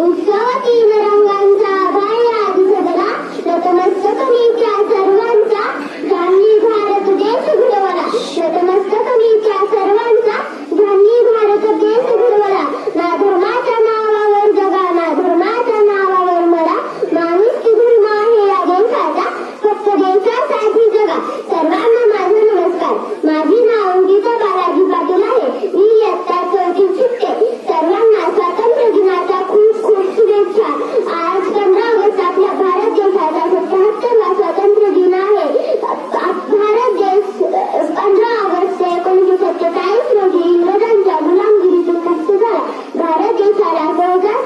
उत्सव तीन रंगांचा आभाळ आधी सदरा नतमस्तक मी त्या सर्वांचा गांधी भारत देश घडवला नतमस्तक मी त्या सर्वांचा गांधी भारत देश घडवला ना धर्माच्या नावावर जगा ना धर्माच्या नावावर मरा माणूस की धर्म आहे या देशाचा फक्त देशासाठी जगा सर्वांना माझा नमस्कार माझी नाव गीता बालाजी पाटील आहे मी इयत्ता चौथीत शिकते सर्वांना स्वातंत्र्य दिनाच्या खूप खूप शुभेच्छा आज 15 ऑगस्ट आपल्या भारत देशाचा 77वा स्वातंत्र्य दिन आहे भारत देश 15 ऑगस्ट 1947 रोजी इंग्रजांच्या गुलामगिरीतून मुक्त झाला भारत देशाला 14